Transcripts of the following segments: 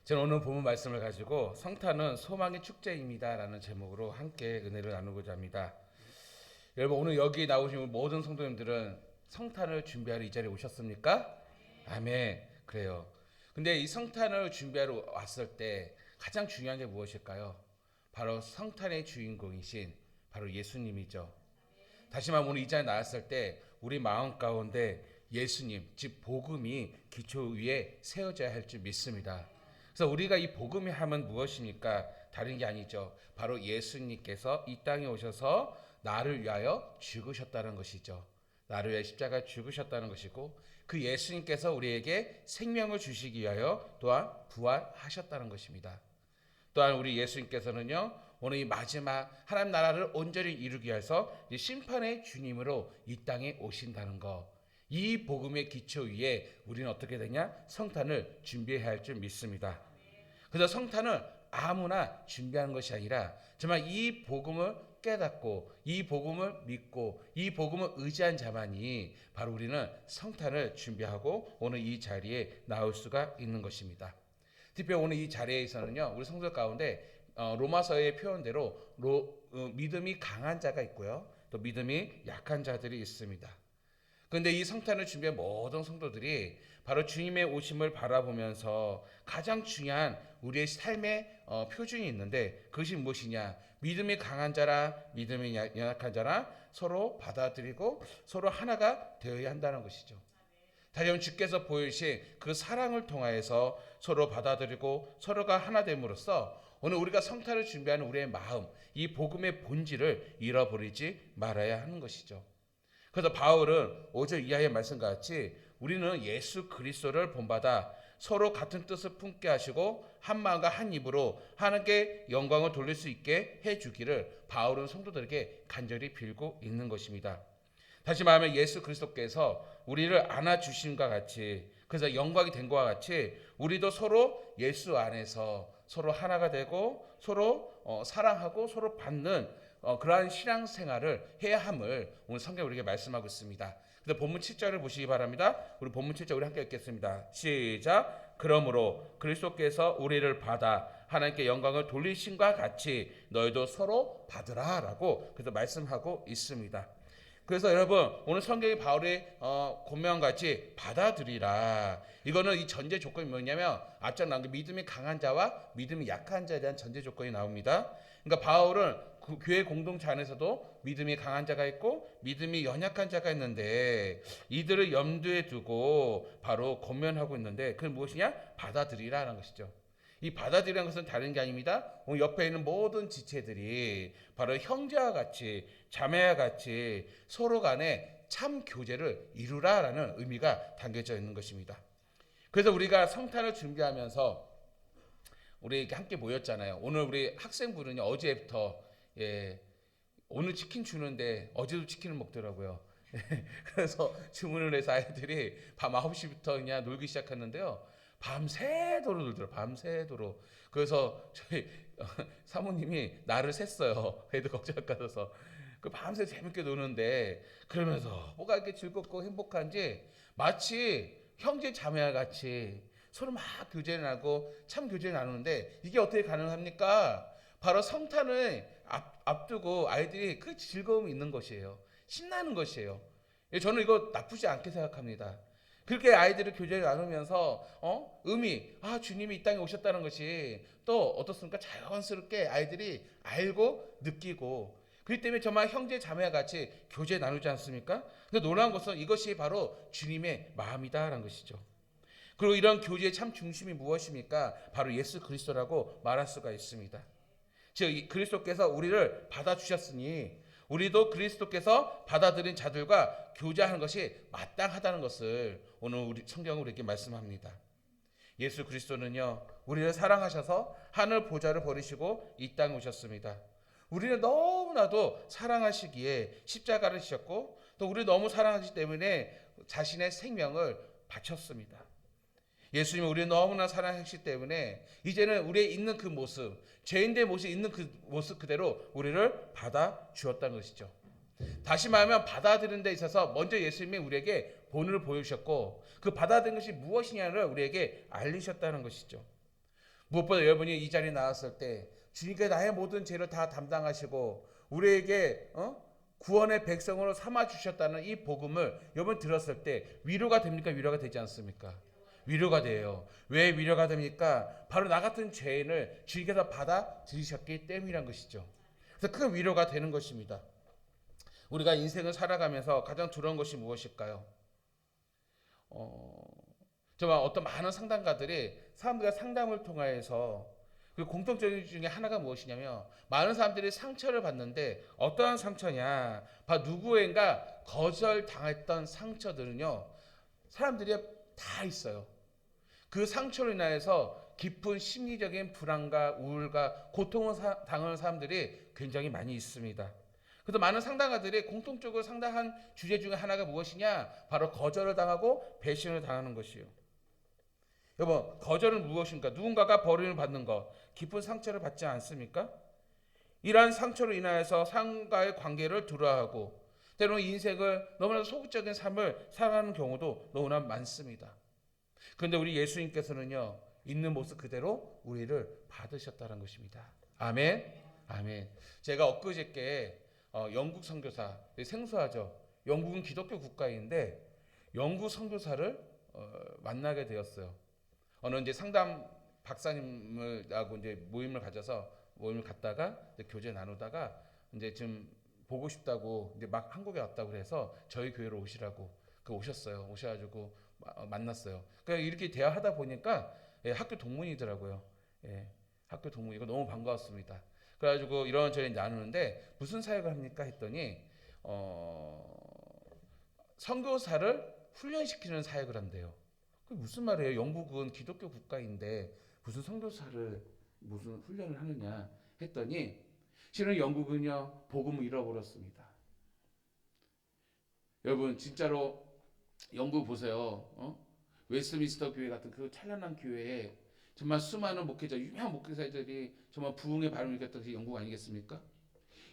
저는 오늘 본문 말씀을 가지고 성탄은 소망의 축제입니다라는 제목으로 함께 은혜를 나누고자 합니다. 여러분 오늘 여기 나오신 모든 성도님들은 성탄을 준비하러 이 자리에 오셨습니까? 아멘. 그래요. 근데 이 성탄을 준비하러 왔을 때 가장 중요한 게 무엇일까요? 바로 성탄의 주인공이신 바로 예수님이죠. 다시 말하면 오늘 이 자리에 나왔을 때 우리 마음 가운데 예수님, 즉 복음이 기초 위에 세워져야 할 줄 믿습니다. 그래서 우리가 이 복음이 하면 무엇입니까? 다른 게 아니죠. 바로 예수님께서 이 땅에 오셔서 나를 위하여 죽으셨다는 것이죠. 나를 위하여 십자가에 죽으셨다는 것이고 그 예수님께서 우리에게 생명을 주시기 위하여 또한 부활하셨다는 것입니다. 또한 우리 예수님께서는요 오늘 이 마지막 하나님 나라를 온전히 이루기 위해서 심판의 주님으로 이 땅에 오신다는 것, 이 복음의 기초 위에 우리는 어떻게 되냐? 성탄을 준비해야 할 줄 믿습니다. 그래서 성탄을 아무나 준비하는 것이 아니라 정말 이 복음을 깨닫고 이 복음을 믿고 이 복음을 의지한 자만이 바로 우리는 성탄을 준비하고 오늘 이 자리에 나올 수가 있는 것입니다. 특별히 오늘 이 자리에서는요 우리 성도 가운데 로마서의 표현대로 믿음이 강한 자가 있고요 또 믿음이 약한 자들이 있습니다. 그런데 이 성탄을 준비한 모든 성도들이 바로 주님의 오심을 바라보면서 가장 중요한 우리의 삶의 표준이 있는데 그것이 무엇이냐? 믿음이 강한 자라 믿음이 연약한 자라 서로 받아들이고 서로 하나가 되어야 한다는 것이죠. 다시 한번 주께서 보이신 그 사랑을 통하여서 서로 받아들이고 서로가 하나 됨으로써 오늘 우리가 성탄을 준비하는 우리의 마음, 이 복음의 본질을 잃어버리지 말아야 하는 것이죠. 그래서 바울은 5절 이하의 말씀과 같이 우리는 예수 그리스도를 본받아 서로 같은 뜻을 품게 하시고 한 마음과 한 입으로 하나님께 영광을 돌릴 수 있게 해주기를 바울은 성도들에게 간절히 빌고 있는 것입니다. 다시 말하면 예수 그리스도께서 우리를 안아주심과 같이 그래서 영광이 된 것과 같이 우리도 서로 예수 안에서 서로 하나가 되고 서로 사랑하고 서로 받는 그러한 신앙생활을 해야 함을 오늘 성경이 우리에게 말씀하고 있습니다. 그래서 본문 7절을 보시기 바랍니다. 우리 본문 7절 우리 함께 읽겠습니다. 시작. 그러므로 그리스도께서 우리를 받아 하나님께 영광을 돌리심과 같이 너희도 서로 받으라 라고 그래서 말씀하고 있습니다. 그래서 여러분 오늘 성경이 바울의 권면같이 받아들이라. 이거는 이 전제 조건이 뭐냐면 앞전 나온 게 믿음이 강한 자와 믿음이 약한 자에 대한 전제 조건이 나옵니다. 그러니까 바울은 그 교회 공동체 안에서도 믿음이 강한 자가 있고 믿음이 연약한 자가 있는데 이들을 염두에 두고 바로 권면하고 있는데 그건 무엇이냐? 받아들이라는 것이죠. 이 받아들이라는 것은 다른 게 아닙니다. 오늘 옆에 있는 모든 지체들이 바로 형제와 같이 자매와 같이 서로 간에 참 교제를 이루라라는 의미가 담겨져 있는 것입니다. 그래서 우리가 성탄을 준비하면서 우리 이렇게 함께 모였잖아요. 오늘 우리 학생부는요 어제부터 오늘 치킨 주는데 어제도 치킨을 먹더라고요. 그래서 주문을 해서 아이들이 밤 9시부터 그냥 놀기 시작했는데요. 밤새도록 놀더라고요. 밤새도록. 그래서 저희 사모님이 나를 샜어요. 애들 걱정 받아서. 그 밤새 재밌게 노는데 그러면서 뭐가 이렇게 즐겁고 행복한지 마치 형제 자매와 같이 서로 막 교제를 나누고 참 교제를 나누는데 이게 어떻게 가능합니까? 바로 성탄을 앞두고 아이들이 그 즐거움이 있는 것이에요. 신나는 것이에요. 저는 이거 나쁘지 않게 생각합니다. 그렇게 아이들을 교제를 나누면서 주님이 이 땅에 오셨다는 것이 또 어떻습니까? 자연스럽게 아이들이 알고 느끼고 그렇기 때문에 정말 형제 자매와 같이 교제 나누지 않습니까? 근데 놀라운 것은 이것이 바로 주님의 마음이다라는 것이죠. 그리고 이런 교제의 참 중심이 무엇입니까? 바로 예수 그리스도라고 말할 수가 있습니다. 즉 그리스도께서 우리를 받아주셨으니 우리도 그리스도께서 받아들인 자들과 교제하는 것이 마땅하다는 것을 오늘 우리 성경은 우리에게 말씀합니다. 예수 그리스도는요 우리를 사랑하셔서 하늘 보좌를 버리시고 이 땅에 오셨습니다. 우리를 너무나도 사랑하시기에 십자가를 지셨고 또 우리를 너무 사랑하시기 때문에 자신의 생명을 바쳤습니다. 예수님은 우리를 너무나 사랑하시기 때문에 이제는 우리의 있는 그 모습, 죄인들의 모습이 있는 그 모습 그대로 우리를 받아 주었다는 것이죠. 다시 말하면 받아들이는 데 있어서 먼저 예수님이 우리에게 본을 보여주셨고 그 받아들인 것이 무엇이냐를 우리에게 알리셨다는 것이죠. 무엇보다 여러분이 이 자리에 나왔을 때 주님께 나의 모든 죄를 다 담당하시고 우리에게 구원의 백성으로 삼아 주셨다는 이 복음을 여러분 들었을 때 위로가 됩니까? 위로가 되지 않습니까? 위로가 돼요. 왜 위로가 됩니까? 바로 나 같은 죄인을 주님께서 받아들이셨기 때문이란 것이죠. 그래서 큰 위로가 되는 것입니다. 우리가 인생을 살아가면서 가장 두려운 것이 무엇일까요? 정말 어떤 많은 상담가들이 사람들과 상담을 통하여서 그 공통점 중에 하나가 무엇이냐면 많은 사람들이 상처를 받는데 어떠한 상처냐? 바로 누구인가 거절당했던 상처들은요. 사람들이 다 있어요. 그 상처로 인하여서 깊은 심리적인 불안과 우울과 고통을 당하는 사람들이 굉장히 많이 있습니다. 그래서 많은 상담가들이 공통적으로 상담한 주제 중에 하나가 무엇이냐? 바로 거절을 당하고 배신을 당하는 것이에요. 여러분, 거절은 무엇입니까? 누군가가 버림을 받는 것, 깊은 상처를 받지 않습니까? 이러한 상처로 인하여서 상과의 관계를 두려워하고 때로는 인생을 너무나도 소극적인 삶을 살아가는 경우도 너무나 많습니다. 그런데 우리 예수님께서는요, 있는 모습 그대로 우리를 받으셨다는 것입니다. 아멘. 아멘. 제가 엊그저께 영국 선교사, 생소하죠. 영국은 기독교 국가인데 영국 선교사를 만나게 되었어요. 어느 이제 상담 박사님을 하고 이제 모임을 갔다가 이제 교제 나누다가 이제 좀 보고 싶다고 이제 막 한국에 왔다고 그래서 저희 교회로 오시라고 오셨어요. 오셔가지고 만났어요. 그러니까 이렇게 대화하다 보니까 학교 동문이더라고요. 학교 동문이고 너무 반가웠습니다. 그래가지고 이런저런 나누는데 무슨 사역을 합니까 했더니 선교사를 훈련시키는 사역을 한대요. 그 무슨 말이에요? 영국은 기독교 국가인데 무슨 선교사를 무슨 훈련을 하느냐 했더니 실은 영국은요 복음을 잃어버렸습니다. 여러분 진짜로 영국 보세요. 웨스트민스터 교회 같은 그 찬란한 교회에 정말 수많은 목회자, 유명한 목회자들이 정말 부흥의 발음을 일으켰던 그 영국 아니겠습니까?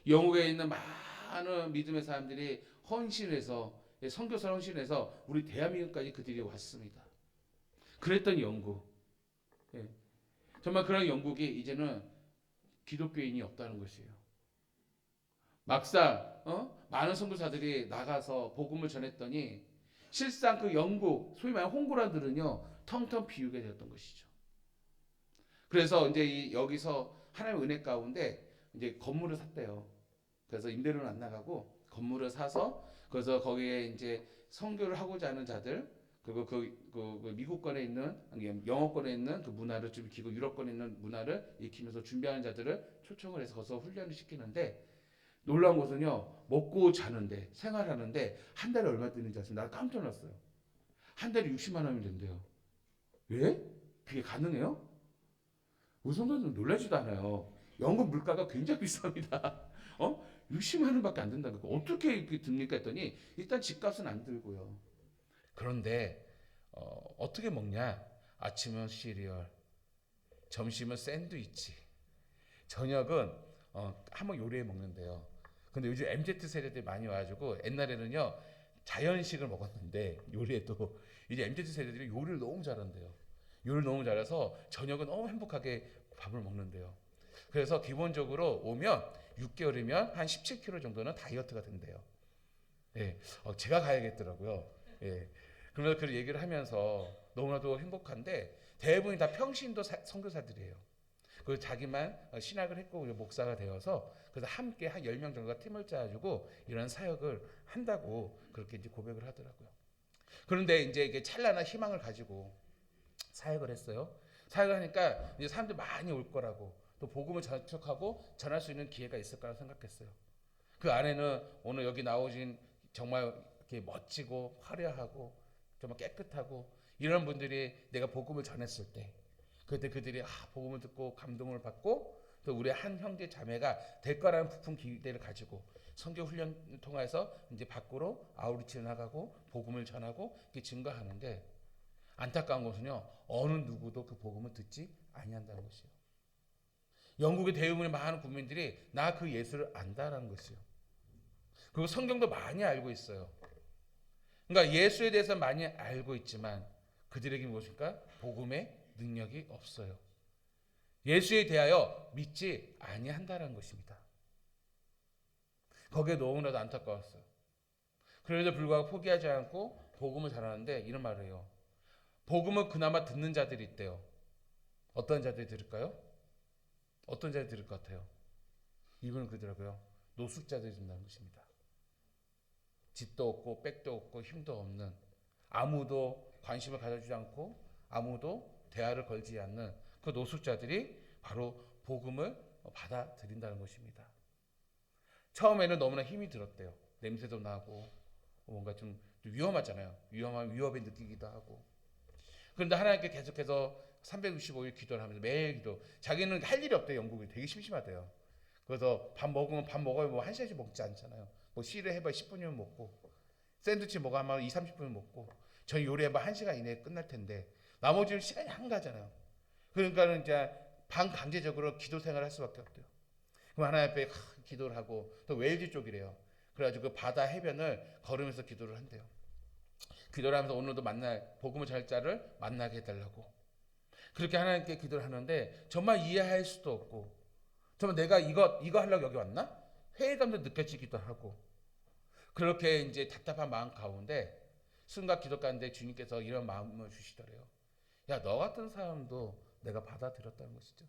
영국에 있는 많은 믿음의 사람들이 헌신해서 선교사를 헌신해서 우리 대한민국까지 그들이 왔습니다. 그랬던 영국, 정말 그런 영국이 이제는 기독교인이 없다는 것이에요. 막상 많은 선교사들이 나가서 복음을 전했더니 실상 그 영국 소위 말하는 홍보라들은요 텅텅 비우게 되었던 것이죠. 그래서 이제 여기서 하나님의 은혜 가운데 이제 건물을 샀대요. 그래서 임대료는 안 나가고 건물을 사서 그래서 거기에 이제 선교를 하고자 하는 자들 그리고 그 미국권에 있는 영어권에 있는 그 문화를 좀 익히고 유럽권에 있는 문화를 익히면서 준비하는 자들을 초청을 해서 거기서 훈련을 시키는데 놀라운 것은요 먹고 자는데 생활하는데 한 달에 얼마 드는지 아세요? 나 깜짝 놀랐어요. 한 달에 60만 원이 된대요. 왜? 그게 가능해요? 우리 성도들은 놀라지도 않아요. 영국 물가가 굉장히 비쌉니다. 60만 원밖에 안 된다는 거. 어떻게 이렇게 듭니까 했더니 일단 집값은 안 들고요. 그런데 어떻게 먹냐? 아침은 시리얼, 점심은 샌드위치, 저녁은 한번 요리해 먹는데요. 근데 요즘 MZ 세대들이 많이 와가지고 옛날에는요 자연식을 먹었는데 요리에도 이제 MZ 세대들이 요리를 너무 잘한대요. 요리를 너무 잘해서 저녁은 너무 행복하게 밥을 먹는데요. 그래서 기본적으로 오면 6개월이면 한 17kg 정도는 다이어트가 된대요. 제가 가야겠더라고요. 그러면서 그 얘기를 하면서 너무나도 행복한데 대부분이 다 평신도 선교사들이에요. 그 자기만 신학을 했고 목사가 되어서 그래서 함께 한 10명 정도가 팀을 짜가지고 이런 사역을 한다고 그렇게 이제 고백을 하더라고요. 그런데 이제 이게 찬란한 희망을 가지고 사역을 했어요. 사역을 하니까 이제 사람들 많이 올 거라고 또 복음을 전축하고 전할 수 있는 기회가 있을 거라고 생각했어요. 그 안에는 오늘 여기 나오신 정말 이렇게 멋지고 화려하고 정말 깨끗하고 이런 분들이 내가 복음을 전했을 때 그때 그들이 복음을 듣고 감동을 받고 또 우리 한 형제 자매가 될 거라는 부푼 기대를 가지고 선교 훈련을 통해서 이제 밖으로 아우리치를 나가고 복음을 전하고 이렇게 증거하는데 안타까운 것은요 어느 누구도 그 복음을 듣지 아니한다는 것이에요. 영국의 대부분의 많은 국민들이 나 그 예수를 안다라는 것이에요. 그리고 성경도 많이 알고 있어요. 그러니까 예수에 대해서 많이 알고 있지만 그들에게 무엇일까? 복음의 능력이 없어요. 예수에 대하여 믿지 아니한다는 것입니다. 거기에 너무나도 안타까웠어요. 그래도 불구하고 포기하지 않고 복음을 전하는데 이런 말을 해요. 복음을 그나마 듣는 자들이 있대요. 어떤 자들이 들을까요? 어떤 자들이 들을 것 같아요? 이분은 그러더라고요. 노숙자들이 듣는다는 것입니다. 집도 없고 백도 없고 힘도 없는, 아무도 관심을 가져주지 않고 아무도 대화를 걸지 않는 그 노숙자들이 바로 복음을 받아들인다는 것입니다. 처음에는 너무나 힘이 들었대요. 냄새도 나고 뭔가 좀 위험하잖아요. 위협에 느끼기도 하고. 그런데 하나님께 계속해서 365일 기도를 하면서 매일 기도. 자기는 할 일이 없대요. 영국이 되게 심심하대요. 그래서 밥 먹으면 밥 먹어요. 뭐 한 시간씩 먹지 않잖아요. 뭐 시를 해봐 10분이면 먹고, 샌드위치 먹어 아마 2, 30분은 먹고, 저희 요리해봐 1시간 이내에 끝날 텐데 나머지는 시간이 한가잖아요. 그러니까는 이제 반강제적으로 기도 생활을 할 수밖에 없대요. 그럼 하나님 앞에 기도를 하고, 또 웨일즈 쪽이래요. 그래가지고 그 바다 해변을 걸으면서 기도를 한대요. 기도를 하면서 오늘도 복음을 전할 자를 만나게 해달라고. 그렇게 하나님께 기도를 하는데 정말 이해할 수도 없고, 정말 내가 이거 하려고 여기 왔나? 회의감도 느껴지기도 하고, 그렇게 이제 답답한 마음 가운데 순간 기도 가는데 주님께서 이런 마음을 주시더래요. 야, 너 같은 사람도 내가 받아들였다는 것이죠.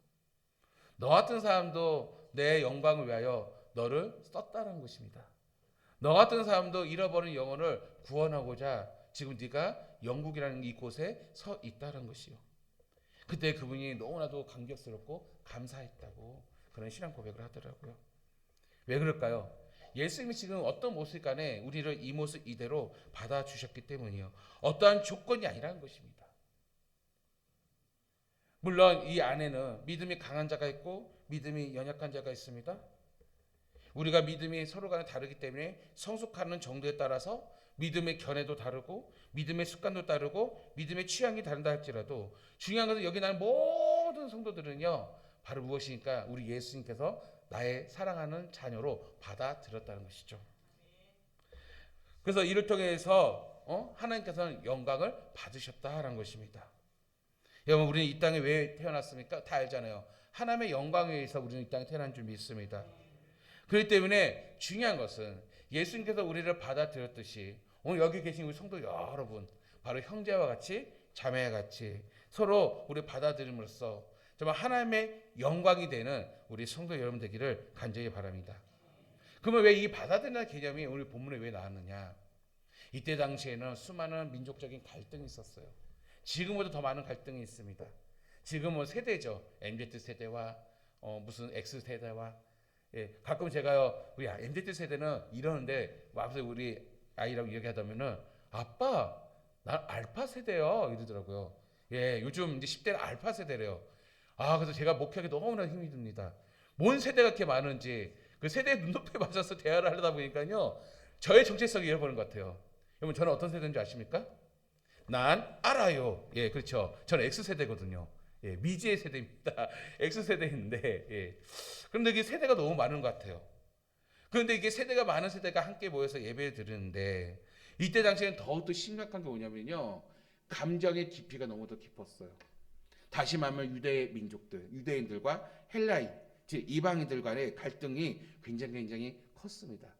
너 같은 사람도 내 영광을 위하여 너를 썼다는 것입니다. 너 같은 사람도 잃어버린 영혼을 구원하고자 지금 네가 영국이라는 이곳에 서 있다는 것이요. 그때 그분이 너무나도 감격스럽고 감사했다고 그런 신앙 고백을 하더라고요. 왜 그럴까요? 예수님이 지금 어떤 모습 간에 우리를 이 모습 이대로 받아주셨기 때문이요. 어떠한 조건이 아니라는 것입니다. 물론 이 안에는 믿음이 강한 자가 있고 믿음이 연약한 자가 있습니다. 우리가 믿음이 서로 간에 다르기 때문에 성숙하는 정도에 따라서 믿음의 견해도 다르고 믿음의 습관도 다르고 믿음의 취향이 다른다 할지라도 중요한 것은 여기 나는 모든 성도들은요, 바로 무엇이니까 우리 예수님께서 나의 사랑하는 자녀로 받아들였다는 것이죠. 그래서 이를 통해서 하나님께서는 영광을 받으셨다라는 것입니다. 여러분, 우리는 이 땅에 왜 태어났습니까? 다 알잖아요. 하나님의 영광에 의해서 우리는 이 땅에 태어난 줄 믿습니다. 그렇기 때문에 중요한 것은 예수님께서 우리를 받아들였듯이 오늘 여기 계신 우리 성도 여러분, 바로 형제와 같이 자매와 같이 서로 우리 받아들임으로써 정말 하나님의 영광이 되는 우리 성도 여러분 되기를 간절히 바랍니다. 그러면 왜 이 받아들이는 개념이 오늘 본문에 왜 나왔느냐? 이때 당시에는 수많은 민족적인 갈등이 있었어요. 지금보다 더 많은 갈등이 있습니다. 지금은 세대죠. MZ 세대와 무슨 X 세대와, 가끔 제가요, 우리 MZ 세대는 이러는데 와서 우리 아이라고 얘기하다면은 아빠, 난 알파 세대요 이러더라고요. 요즘 이제 10대는 알파 세대래요. 그래서 제가 목회하기 너무나 힘이 듭니다. 뭔 세대가 그렇게 많은지 그 세대의 눈높이에 맞춰서 대화를 하려다 보니까요, 저의 정체성이 잃어버린 것 같아요. 여러분, 저는 어떤 세대인지 아십니까? 난 알아요. 그렇죠. 저는 X세대거든요. 미지의 세대입니다. X세대인데, 그런데 이게 세대가 너무 많은 것 같아요. 그런데 이게 세대가 많은 세대가 함께 모여서 예배를 드리는데, 이때 당시에는 더욱더 심각한 게 뭐냐면요, 감정의 깊이가 너무 더 깊었어요. 다시 말하면 유대 민족들, 유대인들과 헬라인, 즉 이방인들 간의 갈등이 굉장히 컸습니다.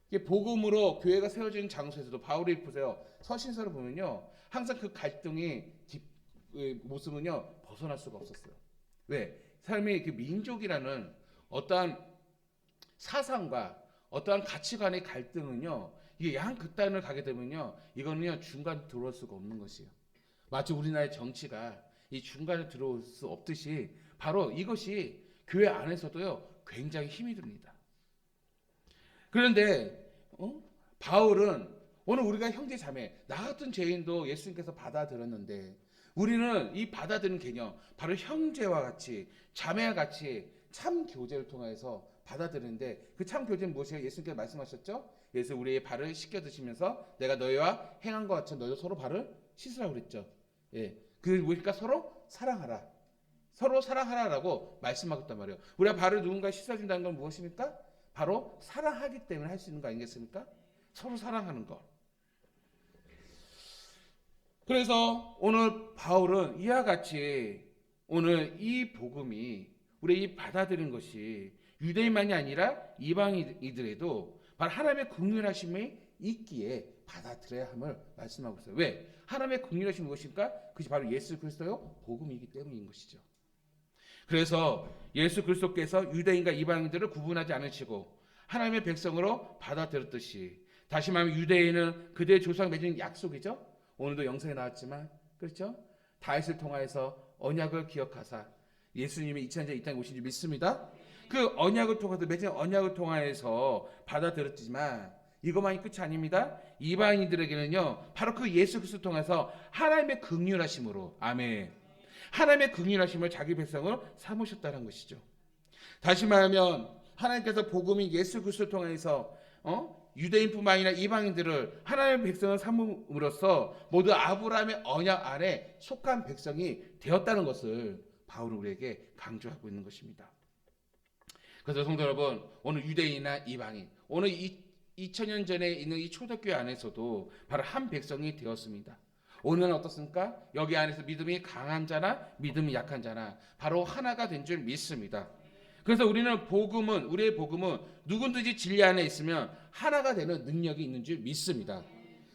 이게 복음으로 교회가 세워진 장소에서도 바울이 보세요. 서신서를 보면요, 항상 그 갈등의 모습은요 벗어날 수가 없었어요. 왜? 삶의 그 민족이라는 어떠한 사상과 어떠한 가치관의 갈등은요, 이게 양 극단을 가게 되면요, 이거는요 중간에 들어올 수가 없는 것이에요. 마치 우리나라의 정치가 이 중간에 들어올 수 없듯이 바로 이것이 교회 안에서도요 굉장히 힘이 듭니다. 그런데 바울은 오늘 우리가 형제 자매, 나 같은 죄인도 예수님께서 받아들였는데, 우리는 이 받아들이는 개념, 바로 형제와 같이 자매와 같이 참 교제를 통해서 받아들이는데, 그 참 교제는 무엇이에요? 예수님께서 말씀하셨죠? 예수 우리의 발을 씻겨 드시면서 내가 너희와 행한 것 같이 너희도 서로 발을 씻으라고 그랬죠. 그게 뭐니까 서로 사랑하라. 서로 사랑하라라고 말씀하셨단 말이에요. 우리가 발을 누군가 씻어준다는 건 무엇입니까? 바로 사랑하기 때문에 할 수 있는 거 아니겠습니까? 서로 사랑하는 것. 그래서 오늘 바울은 이와 같이 오늘 이 복음이 우리 받아들인 것이 유대인만이 아니라 이방인들에도 바로 하나님의 긍휼하심이 있기에 받아들여야 함을 말씀하고 있어요. 왜? 하나님의 긍휼하심이 무엇일까? 그것이 바로 예수 그리스도요 복음이기 때문인 것이죠. 그래서 예수 그리스도께서 유대인과 이방인들을 구분하지 않으시고 하나님의 백성으로 받아들였듯이, 다시 말하면 유대인은 그들의 조상 맺은 약속이죠. 오늘도 영상에 나왔지만 그렇죠? 다윗을 통하여서 언약을 기억하사 예수님이 2000년 이 땅에 오신 줄 믿습니다. 그 언약을 통해서 맺은 언약을 통하여서 받아들였지만 이것만이 끝이 아닙니다. 이방인들에게는요 바로 그 예수 그리스도 통해서 하나님의 긍휼하심으로, 아멘, 하나님의 긍휼하심을 자기 백성을 삼으셨다는 것이죠. 다시 말하면 하나님께서 복음인 예수 그리스도를 통해서 유대인뿐만 아니라 이방인들을 하나님의 백성을 삼음으로써 모두 아브라함의 언약 안에 속한 백성이 되었다는 것을 바울은 우리에게 강조하고 있는 것입니다. 그래서 성도 여러분, 오늘 유대인이나 이방인, 오늘 2000년 전에 있는 이 초대교회 안에서도 바로 한 백성이 되었습니다. 오늘은 어떻습니까? 여기 안에서 믿음이 강한 자나 믿음이 약한 자나 바로 하나가 된 줄 믿습니다. 그래서 우리는 복음은, 우리의 복음은 누구든지 진리 안에 있으면 하나가 되는 능력이 있는 줄 믿습니다.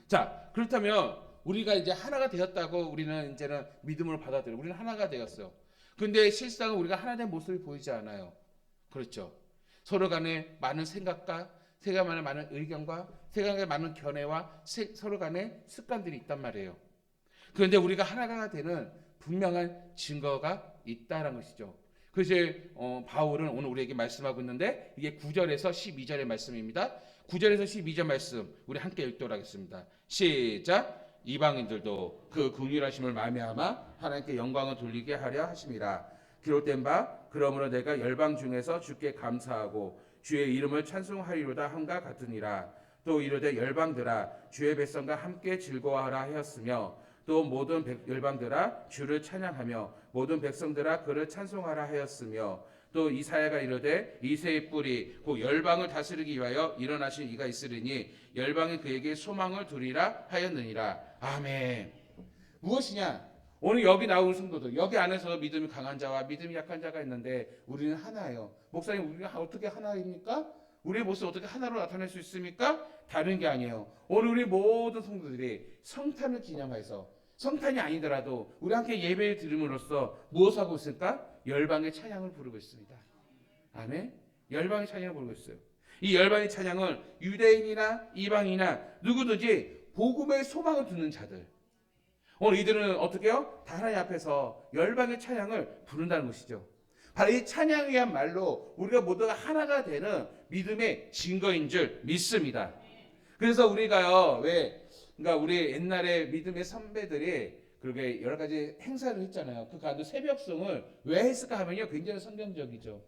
자, 그렇다면 우리가 이제 하나가 되었다고 우리는 이제는 믿음으로 받아들여요. 우리는 하나가 되었어요. 근데 실상은 우리가 하나 된 모습이 보이지 않아요. 그렇죠? 서로 간에 많은 생각과 서로 간에 많은 의견과 서로 간에 많은 견해와 서로 간에 습관들이 있단 말이에요. 그런데 우리가 하나가 되는 분명한 증거가 있다는 것이죠. 그래서 바울은 오늘 우리에게 말씀하고 있는데 이게 9절에서 12절의 말씀입니다. 9절에서 12절 말씀 우리 함께 읽도록 하겠습니다. 시작. 이방인들도 그 긍휼하심을 말미암아 하나님께 영광을 돌리게 하려 하심이라. 기록된 바 그러므로 내가 열방 중에서 주께 감사하고 주의 이름을 찬송하리로다 함과 같으니라. 또 이르되 열방들아 주의 백성과 함께 즐거워하라 하였으며 또 모든 열방들아 주를 찬양하며 모든 백성들아 그를 찬송하라 하였으며 또 이사야가 이르되 이새의 뿔이 곧 열방을 다스리기 위하여 일어나신 이가 있으리니 열방이 그에게 소망을 두리라 하였느니라. 아멘. 무엇이냐? 오늘 여기 나온 성도들, 여기 안에서 믿음이 강한 자와 믿음이 약한 자가 있는데 우리는 하나예요. 목사님, 우리가 어떻게 하나입니까? 우리의 모습을 어떻게 하나로 나타낼 수 있습니까? 다른 게 아니에요. 오늘 우리 모든 성도들이 성탄을 기념해서, 성탄이 아니더라도 우리 함께 예배를 드림으로써 무엇을 하고 있을까? 열방의 찬양을 부르고 있습니다. 아멘. 열방의 찬양을 부르고 있어요. 이 열방의 찬양은 유대인이나 이방이나 누구든지 복음의 소망을 두는 자들, 오늘 이들은 어떻게 해요? 다 하나님 앞에서 열방의 찬양을 부른다는 것이죠. 바로 이 찬양이야말로 우리가 모두가 하나가 되는 믿음의 증거인 줄 믿습니다. 그래서 우리가요, 그러니까 우리 옛날에 믿음의 선배들이 그렇게 여러 가지 행사를 했잖아요. 그 가운데 새벽송을 왜 했을까 하면요, 굉장히 성경적이죠.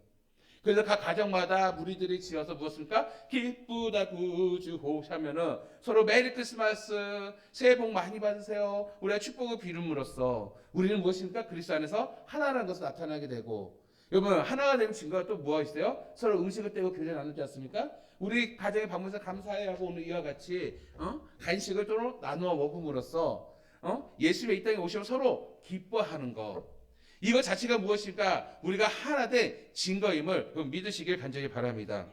그래서 각 가정마다 무리들이 지어서 무엇입니까? 기쁘다 구주 호시하면은 서로 메리 크리스마스, 새해 복 많이 받으세요, 우리가 축복을 비름으로써 우리는 무엇입니까? 그리스도 안에서 하나라는 것을 나타나게 되고, 여러분 하나가 되는 증거가 또 뭐가 있어요? 서로 음식을 떼고 교제 나누지 않습니까? 우리 가정에 방문해서 감사해 하고 오늘 이와 같이 간식을 또 나누어 먹음으로써 예수님의 이 땅에 오시면 서로 기뻐하는 것, 이거 자체가 무엇일까? 우리가 하나 된 증거임을 믿으시길 간절히 바랍니다.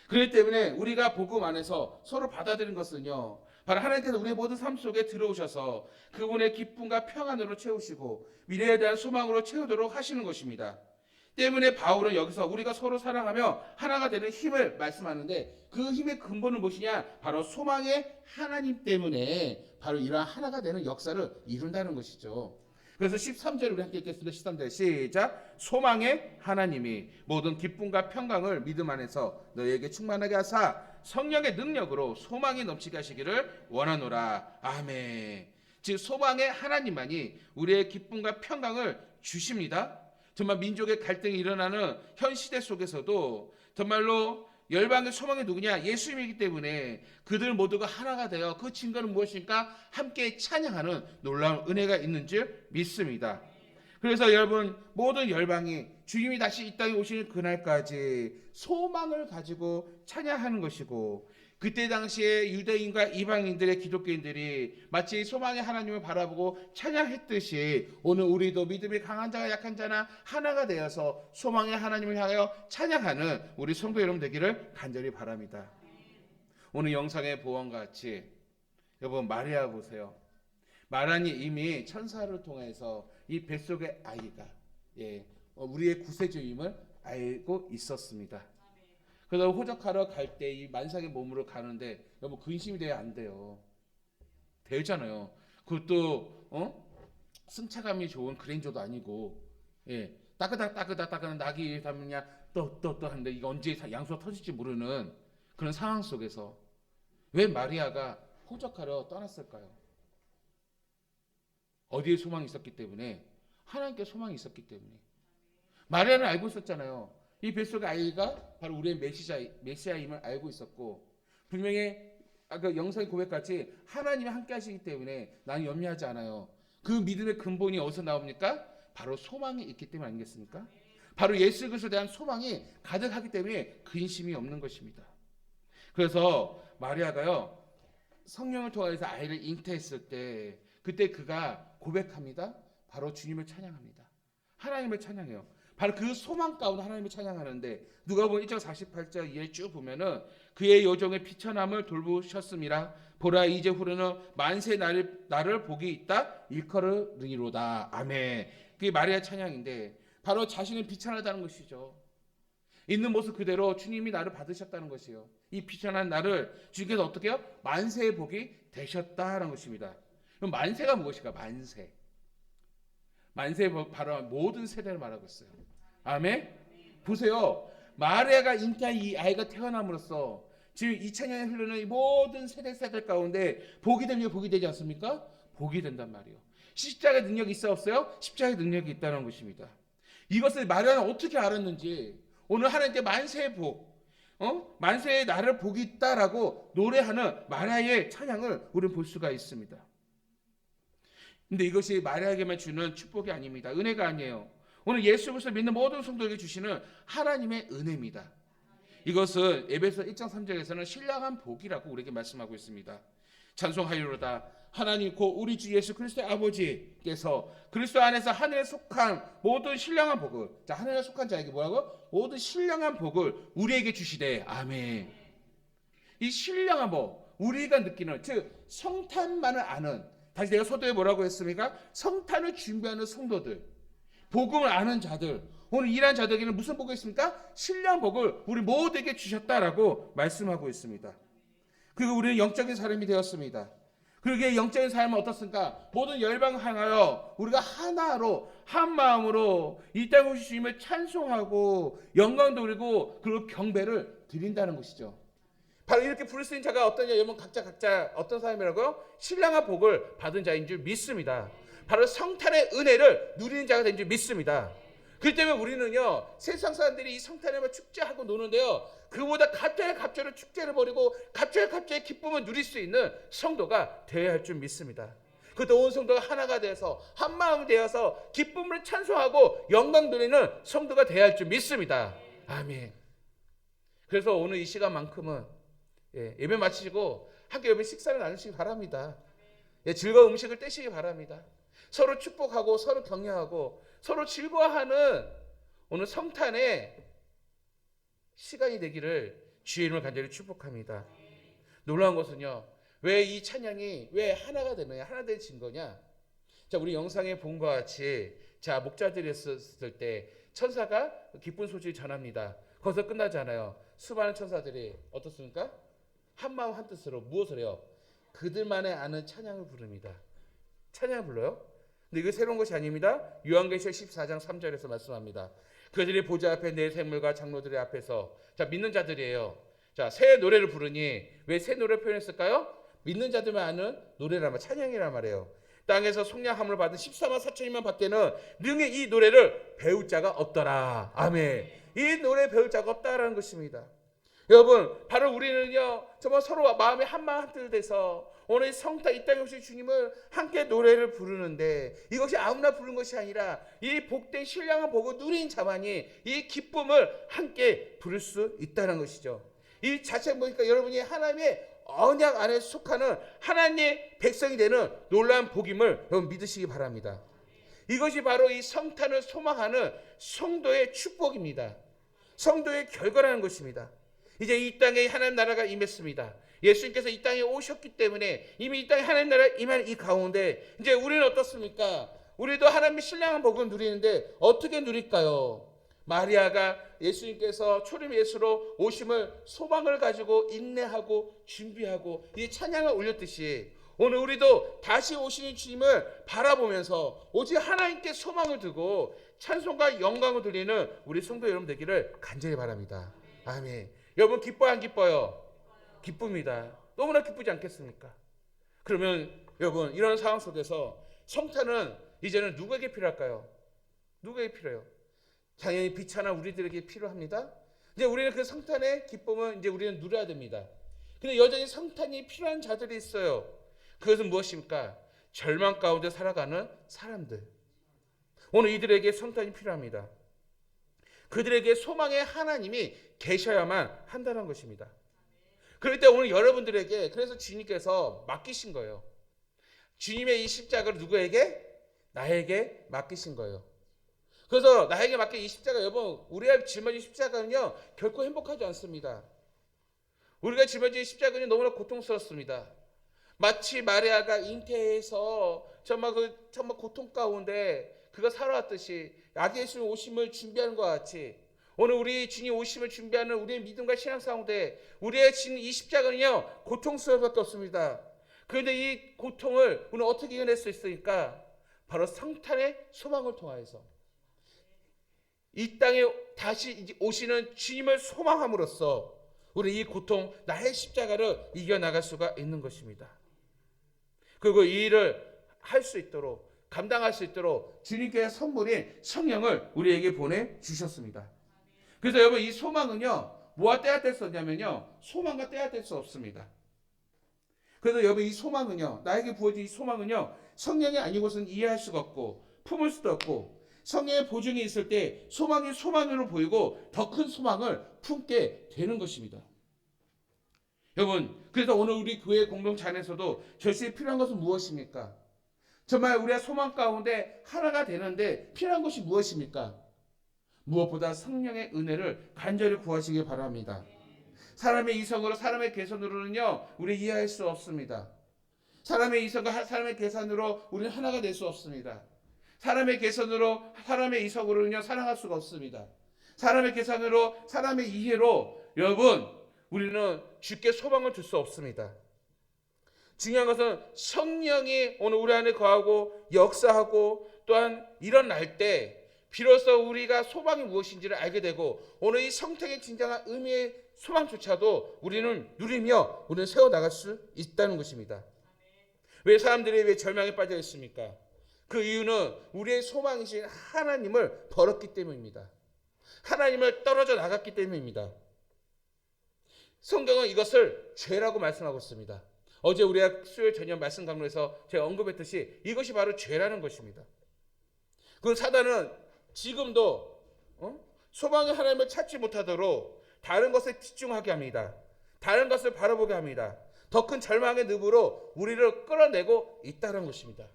그렇기 때문에 우리가 복음 안에서 서로 받아들인 것은요, 바로 하나님께서 우리의 모든 삶 속에 들어오셔서 그분의 기쁨과 평안으로 채우시고 미래에 대한 소망으로 채우도록 하시는 것입니다. 때문에 바울은 여기서 우리가 서로 사랑하며 하나가 되는 힘을 말씀하는데, 그 힘의 근본은 무엇이냐? 바로 소망의 하나님 때문에 바로 이러한 하나가 되는 역사를 이룬다는 것이죠. 그래서 13절 우리 함께 읽겠습니다. 13절 시작. 소망의 하나님이 모든 기쁨과 평강을 믿음 안에서 너희에게 충만하게 하사 성령의 능력으로 소망이 넘치게 하시기를 원하노라. 아멘. 즉 소망의 하나님만이 우리의 기쁨과 평강을 주십니다. 정말 민족의 갈등이 일어나는 현 시대 속에서도 정말로 열방의 소망이 누구냐? 예수님이기 때문에 그들 모두가 하나가 되어 그 증거는 무엇입니까? 함께 찬양하는 놀라운 은혜가 있는 줄 믿습니다. 그래서 여러분 모든 열방이 주님이 다시 이 땅에 오시는 그날까지 소망을 가지고 찬양하는 것이고 그때 당시에 유대인과 이방인들의 기독교인들이 마치 소망의 하나님을 바라보고 찬양했듯이 오늘 우리도 믿음이 강한 자가 약한 자나 하나가 되어서 소망의 하나님을 향하여 찬양하는 우리 성도 여러분 되기를 간절히 바랍니다. 오늘 영상의 보험과 같이 여러분 마리아 보세요. 마리아는 이미 천사를 통해서 이 뱃속의 아이가 우리의 구세주임을 알고 있었습니다. 그래서 호적하러 갈 때 이 만삭의 몸으로 가는데 여러분 근심이 돼야 안 돼요. 되잖아요. 그것도 승차감이 좋은 그랜저도 아니고 따그닥 낙이 담느냐 또 하는데 이거 언제 양수가 터질지 모르는 그런 상황 속에서 왜 마리아가 호적하러 떠났을까요? 어디에 소망이 있었기 때문에? 하나님께 소망이 있었기 때문에. 마리아는 알고 있었잖아요. 이 뱃속의 아이가 바로 우리의 메시아임을 알고 있었고 분명히 아까 영상의 고백같이 하나님이 함께 하시기 때문에 나는 염려하지 않아요. 그 믿음의 근본이 어디서 나옵니까? 바로 소망이 있기 때문 아니겠습니까? 바로 예수 그리스도에 대한 소망이 가득하기 때문에 근심이 없는 것입니다. 그래서 마리아가요 성령을 통해서 아이를 잉태했을 때 그때 그가 고백합니다. 바로 주님을 찬양합니다. 하나님을 찬양해요. 바로 그 소망 가운데 하나님을 찬양하는데 누가복음 1장 48절 이하에 쭉 보면은 그의 여종의 비천함을 돌보셨음이라 보라 이제 후로는 만세 나를 복이 있다 일컬으리로다. 아멘. 그게 마리아 찬양인데 바로 자신은 비천하다는 것이죠. 있는 모습 그대로 주님이 나를 받으셨다는 것이요. 이 비천한 나를 주님께서 어떻게 해요? 만세의 복이 되셨다는 것입니다. 그럼 만세가 무엇일까? 만세의 복 바로 모든 세대를 말하고 있어요. 아멘. 보세요. 마리아가 잉태한 이 아이가 태어남으로써 지금 2000년에 흐르는 이 모든 세대 가운데 복이 되면 복이 되지 않습니까? 복이 된단 말이에요. 십자가의 능력이 있어 없어요? 십자가의 능력이 있다는 것입니다. 이것을 마리아는 어떻게 알았는지 오늘 하나님께 만세의 복, 만세의 나를 복이 있다라고 노래하는 마리아의 찬양을 우리는 볼 수가 있습니다. 근데 이것이 마리아에게만 주는 축복이 아닙니다. 은혜가 아니에요. 오늘 예수 그리스도를 믿는 모든 성도에게 주시는 하나님의 은혜입니다. 이것은 에베소 1장 3절에서는 신령한 복이라고 우리에게 말씀하고 있습니다. 찬송하리로다. 하나님 곧 우리 주 예수 그리스도의 아버지께서 그리스도 안에서 하늘에 속한 모든 신령한 복을 하늘에 속한 자에게 뭐라고? 모든 신령한 복을 우리에게 주시되 아멘. 이 신령한 복 우리가 느끼는 즉 성탄만을 아는 다시 내가 서두에 뭐라고 했습니까? 성탄을 준비하는 성도들 복음을 아는 자들 오늘 이러한 자들에게는 무슨 복이 있습니까? 신령한 복을 우리 모두에게 주셨다라고 말씀하고 있습니다. 그리고 우리는 영적인 사람이 되었습니다. 그러기에 영적인 삶은 어떻습니까? 모든 열방을 향하여 우리가 하나로 한 마음으로 이 땅에 오신 주님을 찬송하고 영광 돌리고 그리고 경배를 드린다는 것이죠. 바로 이렇게 부를 수 있는 자가 어떠냐? 여러분 각자 어떤 사람이라고요? 신령한 복을 받은 자인 줄 믿습니다. 바로 성탄의 은혜를 누리는 자가 된 줄 믿습니다. 그렇기 때문에 우리는요 세상 사람들이 이 성탄에 축제하고 노는데요 그보다 갑절의 축제를 벌이고 갑절의 기쁨을 누릴 수 있는 성도가 되어야 할 줄 믿습니다. 그것도 온 성도가 하나가 되어서 한 마음 되어서 기쁨을 찬송하고 영광 돌리는 성도가 되어야 할 줄 믿습니다. 아멘. 그래서 오늘 이 시간만큼은 예배 마치시고 함께 여러분 식사를 나누시기 바랍니다. 즐거운 음식을 떼시기 바랍니다. 서로 축복하고 서로 격려하고 서로 즐거워하는 오늘 성탄의 시간이 되기를 주의 이름으로 간절히 축복합니다. 놀라운 것은요 왜 이 찬양이 왜 하나가 되느냐 하나 된 증거냐. 자 우리 영상에 본 것과 같이 자 목자들이 했을 때 천사가 기쁜 소식을 전합니다. 거기서 끝나지 않아요. 수많은 천사들이 어떻습니까? 한마음 한뜻으로 무엇을 해요? 그들만의 아는 찬양을 부릅니다. 찬양을 불러요? 근데 이게 새로운 것이 아닙니다. 요한계시록 14장 3절에서 말씀합니다. 그들이 보좌 앞에 네 생물과 장로들의 앞에서 자 믿는 자들이에요. 자 새 노래를 부르니 왜 새 노래를 표현했을까요? 믿는 자들만 아는 노래란 말 찬양이란 말이에요. 땅에서 속량함을 받은 14만 4천이만 밖에는 능히 이 노래를 배울 자가 없더라. 아멘. 이 노래 배울 자가 없다라는 것입니다. 여러분 바로 우리는요 정말 서로 마음에 한마음 한뜻 돼서 오늘 성탄 이 땅에 오신 주님을 함께 노래를 부르는데 이것이 아무나 부르는 것이 아니라 이 복된 신령한 복을 누린 자만이 이 기쁨을 함께 부를 수 있다는 것이죠. 이 자체 보니까 여러분이 하나님의 언약 안에 속하는 하나님의 백성이 되는 놀라운 복임을 여러분 믿으시기 바랍니다. 이것이 바로 이 성탄을 소망하는 성도의 축복입니다. 성도의 결과라는 것입니다. 이제 이 땅에 하나님 나라가 임했습니다. 예수님께서 이 땅에 오셨기 때문에 이미 이 땅에 하나님 나라가 임한 이 가운데 이제 우리는 어떻습니까? 우리도 하나님의 신령한 복을 누리는데 어떻게 누릴까요? 마리아가 예수님께서 초림 예수로 오심을 소망을 가지고 인내하고 준비하고 이 찬양을 올렸듯이 오늘 우리도 다시 오시는 주님을 바라보면서 오직 하나님께 소망을 두고 찬송과 영광을 드리는 우리 성도 여러분 되기를 간절히 바랍니다. 아멘. 여러분 기뻐요 안 기뻐요? 기쁩니다. 너무나 기쁘지 않겠습니까? 그러면 여러분 이런 상황 속에서 성탄은 이제는 누구에게 필요할까요? 누구에게 필요해요? 당연히 비천한 우리들에게 필요합니다. 이제 우리는 그 성탄의 기쁨을 이제 우리는 누려야 됩니다. 근데 여전히 성탄이 필요한 자들이 있어요. 그것은 무엇입니까? 절망 가운데 살아가는 사람들. 오늘 이들에게 성탄이 필요합니다. 그들에게 소망의 하나님이 계셔야만 한다는 것입니다. 그럴 때 오늘 여러분들에게 그래서 주님께서 맡기신 거예요. 주님의 이 십자가를 누구에게? 나에게 맡기신 거예요. 그래서 나에게 맡긴 이 십자가 여러분 우리가 짊어진 십자가는요 결코 행복하지 않습니다. 우리가 짊어진 십자가는 너무나 고통스럽습니다. 마치 마리아가 잉태해서 정말 고통 가운데 그가 살아왔듯이 아기 예수님 오심을 준비하는 것 같이 오늘 우리 주님 오심을 준비하는 우리의 믿음과 신앙 가운데 우리의 진 이 십자가는요 고통스러울 수밖에 없습니다. 그런데 이 고통을 우리는 어떻게 이겨낼 수 있으니까 바로 성탄의 소망을 통하여서 이 땅에 다시 오시는 주님을 소망함으로써 우리 이 고통 나의 십자가를 이겨나갈 수가 있는 것입니다. 그리고 이 일을 할 수 있도록 감당할 수 있도록 주님께서 선물인 성령을 우리에게 보내주셨습니다. 그래서 여러분 이 소망은요 뭐와 떼어뗄 수 없냐면요 소망과 떼어뗄 수 없습니다. 그래서 여러분 이 소망은요 나에게 부어진 이 소망은요 성령이 아니고서는 이해할 수가 없고 품을 수도 없고 성령의 보증이 있을 때 소망이 소망으로 보이고 더 큰 소망을 품게 되는 것입니다. 여러분 그래서 오늘 우리 교회 공동체 안에서도 절실히 필요한 것은 무엇입니까? 정말 우리가 소망 가운데 하나가 되는데 필요한 것이 무엇입니까? 무엇보다 성령의 은혜를 간절히 구하시기 바랍니다. 사람의 이성으로 사람의 계산으로는요 우리 이해할 수 없습니다. 사람의 이성과 사람의 계산으로 우리는 하나가 될 수 없습니다. 사람의 계산으로 사람의 이성으로는요 사랑할 수가 없습니다. 사람의 계산으로 사람의 이해로 여러분 우리는 주께 소망을 줄 수 없습니다. 중요한 것은 성령이 오늘 우리 안에 거하고 역사하고 또한 일어날 때 비로소 우리가 소망이 무엇인지를 알게 되고 오늘 이 성탄의 진정한 의미의 소망조차도 우리는 누리며 우리는 세워나갈 수 있다는 것입니다. 왜 사람들이 왜 절망에 빠져 있습니까? 그 이유는 우리의 소망이신 하나님을 버렸기 때문입니다. 하나님을 떨어져 나갔기 때문입니다. 성경은 이것을 죄라고 말씀하고 있습니다. 어제 우리가 수요일 저녁 말씀 강론에서 제가 언급했듯이 이것이 바로 죄라는 것입니다. 그 사단은 지금도 소망의 하나님을 찾지 못하도록 다른 것에 집중하게 합니다. 다른 것을 바라보게 합니다. 더 큰 절망의 늪으로 우리를 끌어내고 있다는 것입니다.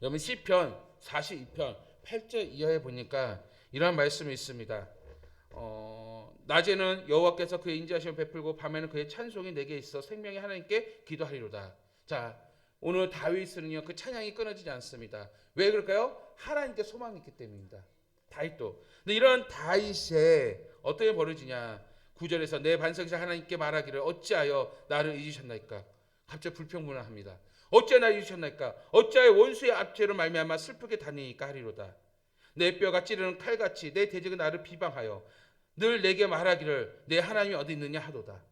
여러분 시편 42편 8절 이하에 보니까 이런 말씀이 있습니다. 낮에는 여호와께서 그의 인자하심을 베풀고 밤에는 그의 찬송이 내게 있어 생명의 하나님께 기도하리로다. 자 오늘 다윗은요 그 찬양이 끊어지지 않습니다. 왜 그럴까요? 하나님께 소망이 있기 때문입니다. 다윗도. 근데 이런 다윗에 어떻게 벌어지냐? 9절에서 내 반석이사 하나님께 말하기를 어찌하여 나를 잊으셨나이까? 갑자기 불평불만합니다. 어찌하여 나를 잊으셨나이까? 어찌하여 원수의 압제로 말미암아 슬프게 다니니까 하리로다. 내 뼈가 찌르는 칼같이 내 대적이 나를 비방하여 늘 내게 말하기를 내 하나님이 어디 있느냐 하도다.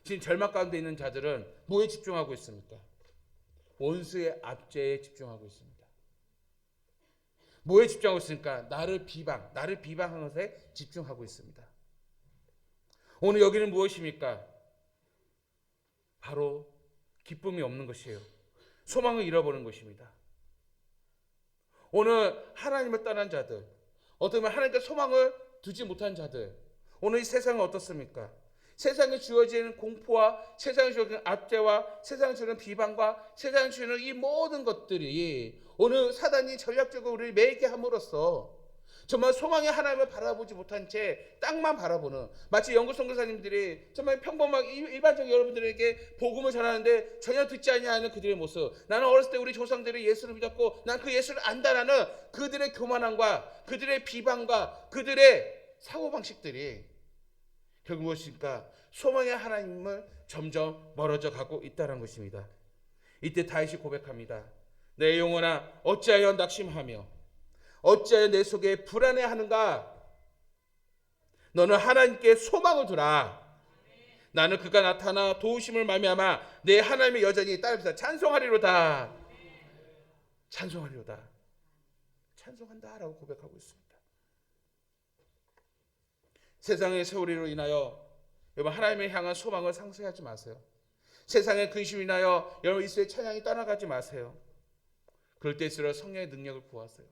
지금 절망 가운데 있는 자들은 뭐에 집중하고 있습니까? 원수의 압제에 집중하고 있습니다. 뭐에 집중하고 있습니까? 나를 비방하는 것에 집중하고 있습니다. 오늘 여기는 무엇입니까? 바로 기쁨이 없는 것이에요. 소망을 잃어버린 것입니다. 오늘 하나님을 떠난 자들, 어떻게 보면 하나님께 소망을 두지 못한 자들, 오늘 이 세상은 어떻습니까? 세상에 주어지는 공포와 세상에 주어지는 압제와 세상에 주는 비방과 세상에 주는 이 모든 것들이 오늘 사단이 전략적으로 우리를 매게 함으로써 정말 소망의 하나님을 바라보지 못한 채 땅만 바라보는, 마치 영국 선교사님들이 정말 평범한 일반적 여러분들에게 복음을 전하는데 전혀 듣지 아니하는 그들의 모습, 나는 어렸을 때 우리 조상들이 예수를 믿었고 난 그 예수를 안다라는 그들의 교만함과 그들의 비방과 그들의 사고방식들이 결국 무엇입니까? 소망의 하나님을 점점 멀어져 가고 있다는 것입니다. 이때 다윗이 고백합니다. 내 영혼아 어찌하여 낙심하며 어찌하여 내 속에 불안해하는가? 너는 하나님께 소망을 두라. 나는 그가 나타나 도우심을 말미암아 내 하나님의 여전히 따르면서 찬송하리로다. 찬송하리로다. 찬송한다라고 고백하고 있습니다. 세상의 세월이로 인하여 여러분 하나님을 향한 소망을 상실하지 마세요. 세상의 근심으로 인하여 여러분 이스라엘 찬양이 떠나가지 마세요. 그럴 때일수록 성령의 능력을 구하세요.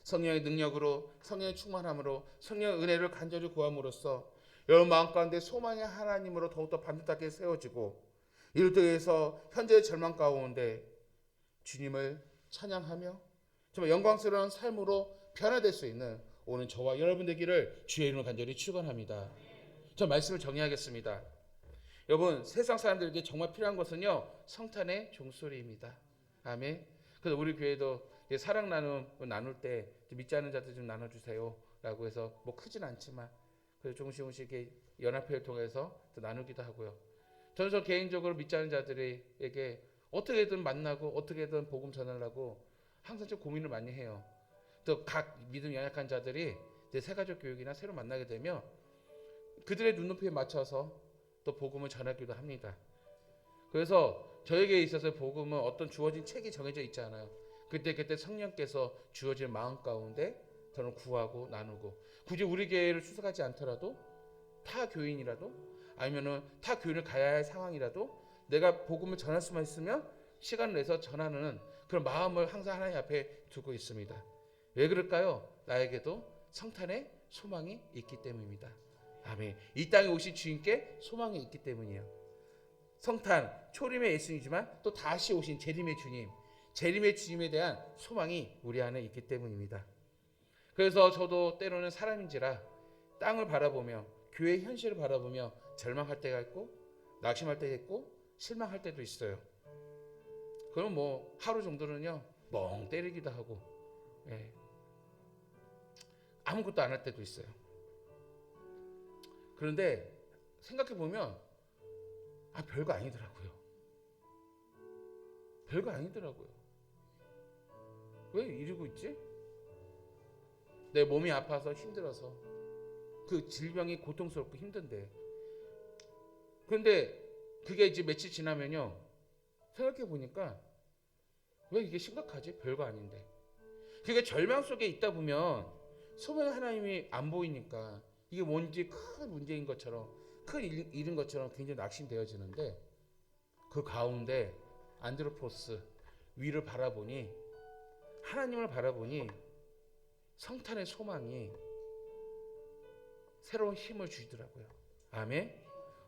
성령의 능력으로, 성령의 충만함으로, 성령의 은혜를 간절히 구함으로써 여러분 마음 가운데 소망의 하나님으로 더욱더 반듯하게 세워지고, 이를 통해서 현재의 절망 가운데 주님을 찬양하며 정말 영광스러운 삶으로 변화될 수 있는 오늘 저와 여러분 되기를 주의 이름으로 간절히 축원합니다. 저 말씀을 정리하겠습니다. 여러분 세상 사람들에게 정말 필요한 것은요 성탄의 종소리입니다. 아멘. 그래서 우리 교회도 사랑 나눌 때 믿지 않는 자들 좀 나눠주세요 라고 해서 뭐 크진 않지만 그래서 조금씩 이렇게 연합회를 통해서 또 나누기도 하고요. 저는 저 개인적으로 믿지 않는 자들에게 어떻게든 만나고 어떻게든 복음 전하려고 항상 좀 고민을 많이 해요. 또 각 믿음 연약한 자들이 이제 새가족 교육이나 새로 만나게 되면 그들의 눈높이에 맞춰서 또 복음을 전하기도 합니다. 그래서 저에게 있어서 복음은 어떤 주어진 책이 정해져 있지 않아요. 그때 성령께서 주어진 마음 가운데 저는 구하고 나누고, 굳이 우리 교회를 출석하지 않더라도 타 교인이라도 아니면은 타 교인을 가야 할 상황이라도 내가 복음을 전할 수만 있으면 시간을 내서 전하는 그런 마음을 항상 하나님 앞에 두고 있습니다. 왜 그럴까요? 나에게도 성탄의 소망이 있기 때문입니다. 아멘. 이 땅에 오신 주님께 소망이 있기 때문이에요. 성탄, 초림의 예수님이지만 또 다시 오신 재림의 주님, 재림의 주님에 대한 소망이 우리 안에 있기 때문입니다. 그래서 저도 때로는 사람인지라 땅을 바라보며 교회의 현실을 바라보며 절망할 때가 있고 낙심할 때가 있고 실망할 때도 있어요. 그럼 뭐 하루 정도는요 멍 때리기도 하고 아무것도 안 할 때도 있어요. 그런데 생각해보면 별거 아니더라고요. 별거 아니더라고요. 왜 이러고 있지? 내 몸이 아파서 힘들어서 그 질병이 고통스럽고 힘든데, 그런데 그게 이제 며칠 지나면요 생각해보니까 왜 이게 심각하지? 별거 아닌데. 그게 절망 속에 있다 보면 소망의 하나님이 안 보이니까 이게 뭔지 큰 문제인 것처럼 큰 일인 것처럼 굉장히 낙심되어지는데, 그 가운데 안드로포스 위를 바라보니, 하나님을 바라보니 성탄의 소망이 새로운 힘을 주시더라고요. 아멘.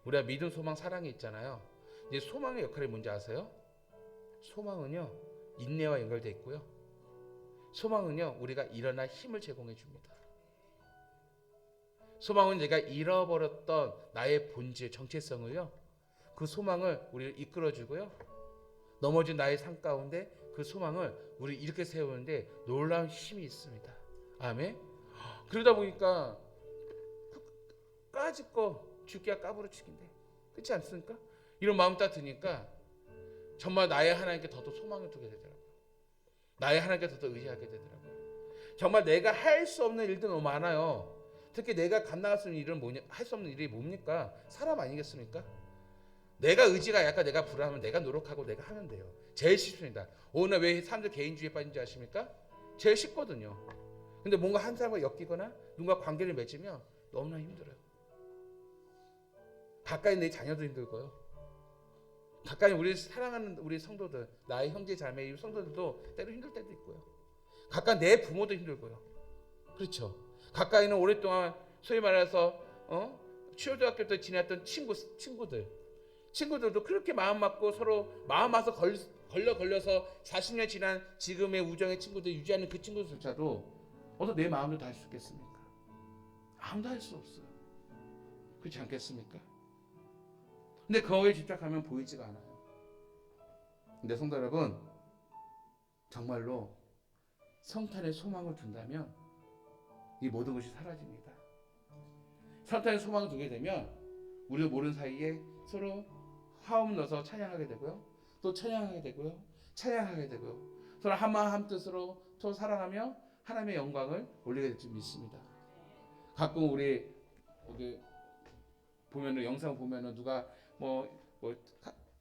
우리가 믿음, 소망, 사랑이 있잖아요. 이제 소망의 역할이 뭔지 아세요? 소망은요 인내와 연결되어 있고요, 소망은요 우리가 일어날 힘을 제공해 줍니다. 소망은 내가 잃어버렸던 나의 본질, 정체성을요, 그 소망을 우리를 이끌어주고요, 넘어진 나의 삶 가운데 그 소망을 우리 이렇게 세우는데 놀라운 힘이 있습니다. 아멘. 그러다 보니까 까짓거 죽기가 까부러치긴데, 그렇지 않습니까? 이런 마음 딱 드니까 정말 나의 하나님께 더더 소망을 두게 되더라고요. 나의 하나님께 더더 의지하게 되더라고요. 정말 내가 할 수 없는 일들 너무 많아요. 특히 내가 감당할 수 있는 일은 할 수 없는 일이 뭡니까? 사람 아니겠습니까? 내가 의지가 약간 내가 불안하면 내가 노력하고 내가 하면 돼요. 제일 쉽습니다. 오늘 왜 사람들 개인주의에 빠진지 아십니까? 제일 쉽거든요. 근데 뭔가 한 사람과 엮이거나 누군가 관계를 맺으면 너무나 힘들어요. 가까이 내 자녀도 힘들고요, 가까이 우리 사랑하는 우리 성도들, 나의 형제 자매 성도들도 때로 힘들 때도 있고요, 가까이 내 부모도 힘들고요. 그렇죠. 가까이는 오랫동안 소위 말해서 초등학교 때 지냈던 친구들도 그렇게 마음 맞고 서로 마음 맞서 걸려서 40년 지난 지금의 우정의 친구들 유지하는 그 친구들조차도 어떻게 내 마음도 다 할 수 있겠습니까? 아무도 할 수 없어요. 그렇지 않겠습니까? 근데 거기에 집착하면 보이지가 않아요. 근데 성도 여러분, 정말로 성탄의 소망을 둔다면 이 모든 것이 사라집니다. 성탄의 소망을 두게 되면 우리도 모르는 사이에 서로 화음 넣어서 찬양하게 되고요, 또 찬양하게 되고요, 찬양하게 되고요, 서로 한마음 한뜻으로 또 사랑하며 하나님의 영광을 올리게 될 줄 믿습니다. 가끔 우리 보면은 영상 보면은 누가 뭐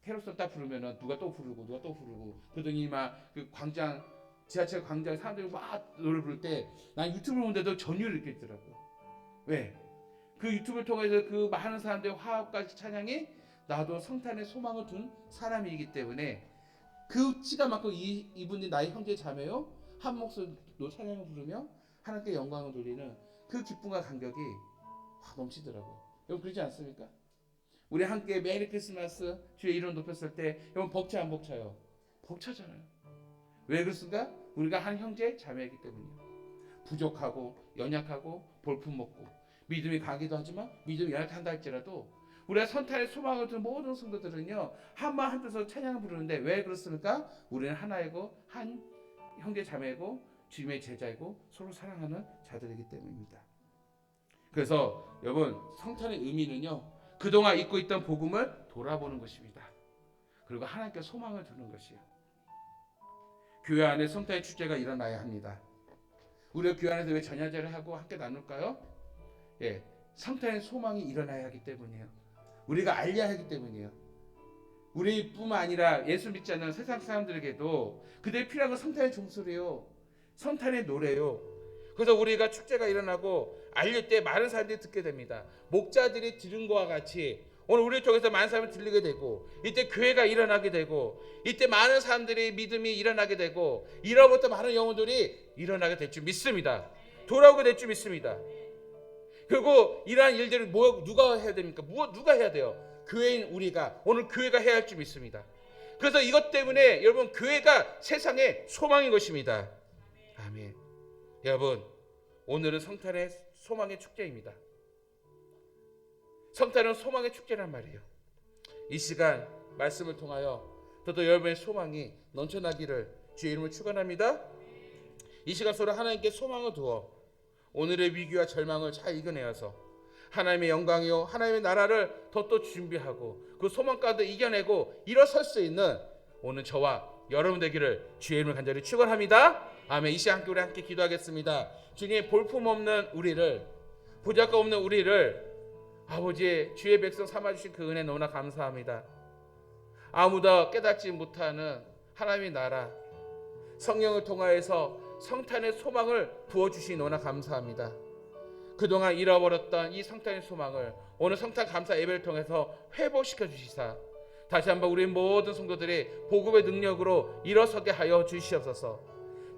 캐롤송 딱 부르면은 누가 또 부르고 그러더니 막 그 광장 지하철 광장 사람들이 막 노래 부를 때 난 유튜브를 보는데도 전율을 느끼더라고요. 왜? 그 유튜브를 통해서 그 많은 사람들의 화합과 찬양이 나도 성탄의 소망을 둔 사람이기 때문에 그 시간만큼 이분이 나의 형제 자매요 한 목소리로 찬양을 부르며 하나님께 영광을 돌리는 그 기쁨과 감격이 확 넘치더라고요. 여러분 그러지 않습니까? 우리 함께 메리 크리스마스 주의 이름 높였을 때 여러분 벅차 안 벅차요? 벅차잖아요. 왜 그렇습니까? 우리가 한 형제 자매이기 때문이에요. 부족하고 연약하고 볼품없고 믿음이 강하기도 하지만 믿음이 연약한다 할지라도 우리가 선탄의 소망을 둔 모든 성도들은요 한마음 한뜻으로 찬양을 부르는데 왜 그렇습니까? 우리는 하나이고 한 형제 자매이고 주님의 제자이고 서로 사랑하는 자들이기 때문입니다. 그래서 여러분 성탄의 의미는요 그동안 잊고 있던 복음을 돌아보는 것입니다. 그리고 하나님께 소망을 두는 것이요. 교회 안에 성탄의 축제가 일어나야 합니다. 우리가 교회 안에서 왜 전야제를 하고 함께 나눌까요? 예, 성탄의 소망이 일어나야 하기 때문이에요. 우리가 알려야 하기 때문이에요. 우리뿐만 아니라 예수 믿지 않는 세상 사람들에게도 그들이 필요한 건 성탄의 종소리요, 성탄의 노래요. 그래서 우리가 축제가 일어나고 알릴 때 많은 사람들이 듣게 됩니다. 목자들이 들은 것과 같이 오늘 우리 쪽에서 많은 사람이 들리게 되고 이때 교회가 일어나게 되고 이때 많은 사람들이 믿음이 일어나게 되고 이로부터 많은 영혼들이 일어나게 될 줄 믿습니다. 돌아오게 될 줄 믿습니다. 그리고 이러한 일들을 누가 해야 됩니까? 누가 해야 돼요? 교회인 우리가 오늘 교회가 해야 할 줄 믿습니다. 그래서 이것 때문에 여러분 교회가 세상의 소망인 것입니다. 아멘. 여러분 오늘은 성탄의 소망의 축제입니다. 성탄은 소망의 축제란 말이에요. 이 시간 말씀을 통하여 저도 여러분의 소망이 넘쳐나기를 주의 이름으로 축원합니다. 이 시간 서로 하나님께 소망을 두어 오늘의 위기와 절망을 잘 이겨내어서 하나님의 영광이요 하나님의 나라를 더 또 준비하고 그 소망 가운데 이겨내고 일어설 수 있는 오늘 저와 여러분 되기를 주의 이름을 간절히 축원합니다. 아멘. 이 시간 우리 함께 기도하겠습니다. 주님 볼품없는 우리를 보잘것없는 우리를 아버지 주의 백성 삼아주신 그 은혜 너무나 감사합니다. 아무도 깨닫지 못하는 하나님의 나라 성령을 통하여서 성탄의 소망을 부어주시니 너무나 감사합니다. 그동안 잃어버렸던 이 성탄의 소망을 오늘 성탄 감사 예배를 통해서 회복시켜 주시사 다시 한번 우리 모든 성도들이 복음의 능력으로 일어서게 하여 주시옵소서.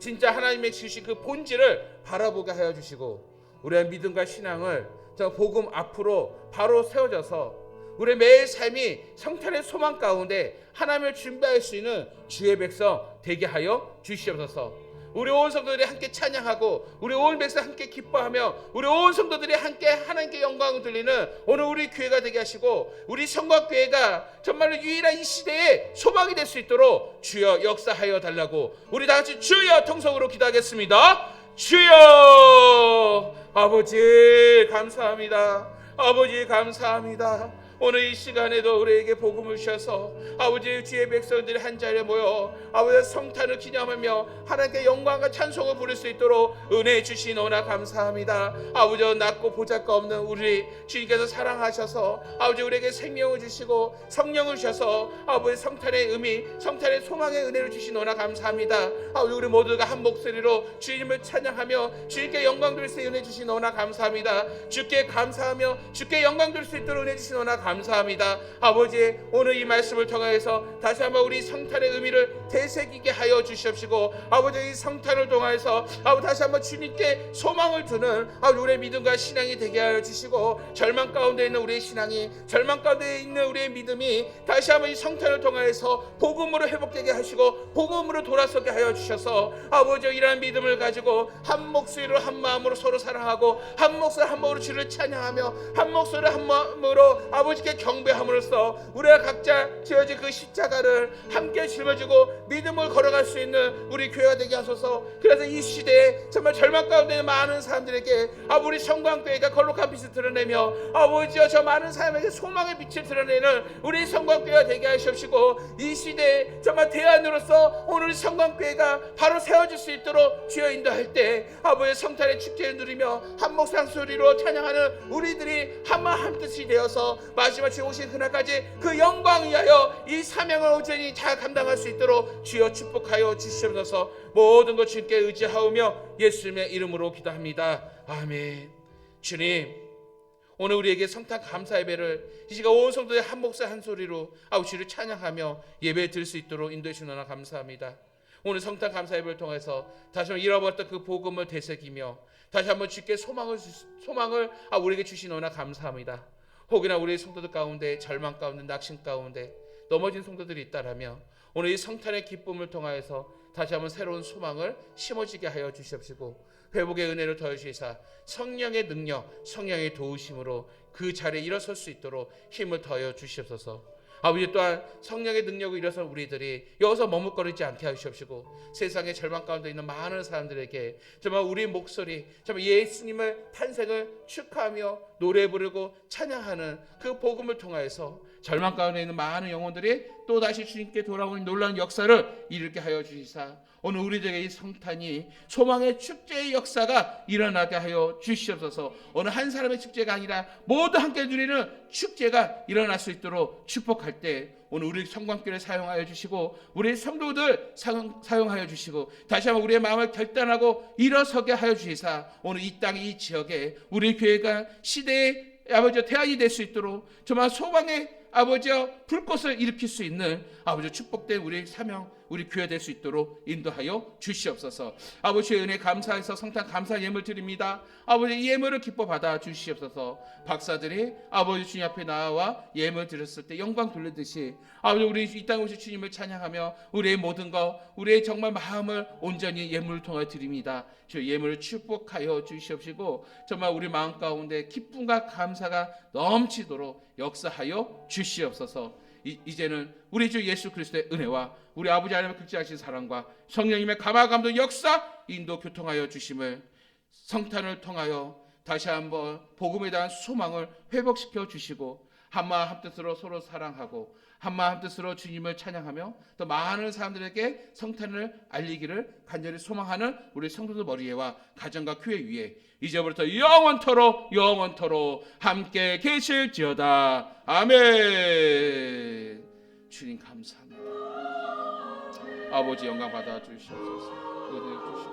진짜 하나님의 주신 그 본질을 바라보게 하여 주시고 우리의 믿음과 신앙을 저 복음 앞으로 바로 세워져서 우리의 매일 삶이 성탄의 소망 가운데 하나님을 준비할 수 있는 주의 백성 되게 하여 주시옵소서. 우리 온 성도들이 함께 찬양하고 우리 온 백성 함께 기뻐하며 우리 온 성도들이 함께 하나님께 영광을 돌리는 오늘 우리 교회가 되게 하시고 우리 성곽교회가 정말로 유일한 이 시대에 소망이 될 수 있도록 주여 역사하여 달라고 우리 다 같이 주여 통성으로 기도하겠습니다. 주여 아버지 감사합니다. 아버지 감사합니다. 오늘 이 시간에도 우리에게 복음을 주셔서 아버지 주의 백성들이 한 자리에 모여 아버지 성탄을 기념하며 하나님께 영광과 찬송을 부를 수 있도록 은혜 주신 오나 감사합니다. 아버지 낮고 보잘것없는 우리 주님께서 사랑하셔서 아버지 우리에게 생명을 주시고 성령을 주셔서 아버지 성탄의 의미 성탄의 소망의 은혜를 주신 오나 감사합니다. 아버지 우리 모두가 한 목소리로 주님을 찬양하며 주님께 영광 돌릴 수 있는 은혜 주신 오나 감사합니다. 주께 감사하며 주께 영광 돌릴 수 있도록 은혜 주신 오나 감사합니다. 감사합니다. 아버지, 오늘 이 말씀을 통하여서 다시 한번 우리 성탄의 의미를 되새기게 하여 주시옵시고, 아버지 이 성탄을 통하여서 아버지 다시 한번 주님께 소망을 두는 우리의 믿음과 신앙이 되게 하여 주시고, 절망 가운데 있는 우리의 신앙이, 절망 가운데 있는 우리의 믿음이 다시 한번 이 성탄을 통하여서 복음으로 회복되게 하시고 복음으로 돌아서게 하여 주셔서 아버지 이러한 믿음을 가지고 한 목소리로 한 마음으로 서로 사랑하고 한 목소리 한 마음으로 주를 찬양하며 한 목소리 한 마음으로 아버지께 경배함으로써 우리가 각자 지어진 그 십자가를 함께 짊어지고 믿음을 걸어갈 수 있는 우리 교회가 되게 하소서. 그래서 이 시대에 정말 절망 가운데 있는 많은 사람들에게 우리 성광교회가 거룩한 빛을 드러내며 아버지여 저 많은 사람에게 소망의 빛을 드러내는 우리 성광교회가 되게 하시옵시고, 이 시대에 정말 대안으로서 오늘 성광교회가 바로 세워질 수 있도록 주여 인도할 때 아버지의 성탄의 축제를 누리며 한 목소리 한 소리로 찬양하는 우리들이 한마음 한뜻이 되어서 마지막 주 오신 그날까지 그 영광 위하여 이 사명을 온전히 잘 감당할 수 있도록 주여 축복하여 주시옵소서. 모든 것 주님께 의지하오며 예수님의 이름으로 기도합니다. 아멘. 주님, 오늘 우리에게 성탄 감사 예배를 이 시간 온 성도의 한 목소리 한 소리로 주를 찬양하며 예배 드릴 수 있도록 인도해 주시노나 감사합니다. 오늘 성탄 감사 예배를 통해서 다시 한번 잃어버렸던 그 복음을 되새기며 다시 한번 주께 소망을 우리에게 주시노나 감사합니다. 혹여나 우리 성도들 가운데 절망 가운데 낙심 가운데 넘어진 성도들이 있다라면 오늘 이 성탄의 기쁨을 통하여서 다시 한번 새로운 소망을 심어지게 하여 주시옵시고, 회복의 은혜를 더해 주시사 성령의 능력, 성령의 도우심으로 그 자리에 일어설 수 있도록 힘을 더해 주시옵소서. 아버지 또한 성령의 능력을 일어서 우리들이 여기서 머뭇거리지 않게 하시옵시고, 세상의 절망 가운데 있는 많은 사람들에게 정말 우리 목소리, 정말 예수님의 탄생을 축하하며 노래 부르고 찬양하는 그 복음을 통하여서 절망 가운데 있는 많은 영혼들이 또다시 주님께 돌아오는 놀라운 역사를 이루게 하여 주시사 오늘 우리들에게 이 성탄이 소망의 축제의 역사가 일어나게 하여 주시옵소서. 어느 한 사람의 축제가 아니라 모두 함께 누리는 축제가 일어날 수 있도록 축복할 때 오늘 우리 성광교회를 사용하여 주시고 우리 성도들 사용하여 주시고 다시 한번 우리의 마음을 결단하고 일어서게 하여 주시사 오늘 이 땅 이 지역에 우리 교회가 시대의 아버지 대안이 될 수 있도록 정말 소망의 아버지여 불꽃을 일으킬 수 있는 아버지 축복된 우리 사명 우리 교회 될 수 있도록 인도하여 주시옵소서. 아버지의 은혜 감사해서 성탄 감사 예물 드립니다. 아버지 이 예물을 기뻐 받아 주시옵소서. 박사들이 아버지 주님 앞에 나와 예물 드렸을 때 영광 돌리듯이 아버지 우리 이 땅에 오신 주님을 찬양하며 우리의 모든 것 우리의 정말 마음을 온전히 예물을 통하여 드립니다. 주 예물을 축복하여 주시옵시고 정말 우리 마음 가운데 기쁨과 감사가 넘치도록 역사하여 주시옵소서. 이제는 우리 주 예수 그리스도의 은혜와 우리 아버지 하나님의 극진하신 사랑과 성령님의 감화 감동 역사 인도 교통하여 주심을 성탄을 통하여 다시 한번 복음에 대한 소망을 회복시켜 주시고 한마음 한뜻으로 서로 사랑하고 한마음 한뜻으로 주님을 찬양하며 또 많은 사람들에게 성탄을 알리기를 간절히 소망하는 우리 성도들 머리에와 가정과 교회 위에 이제부터 영원토록 함께 계실지어다. 아멘. 주님 감사합니다. 아버지 영광 받아 주시옵소서. 은혜 주시옵소서.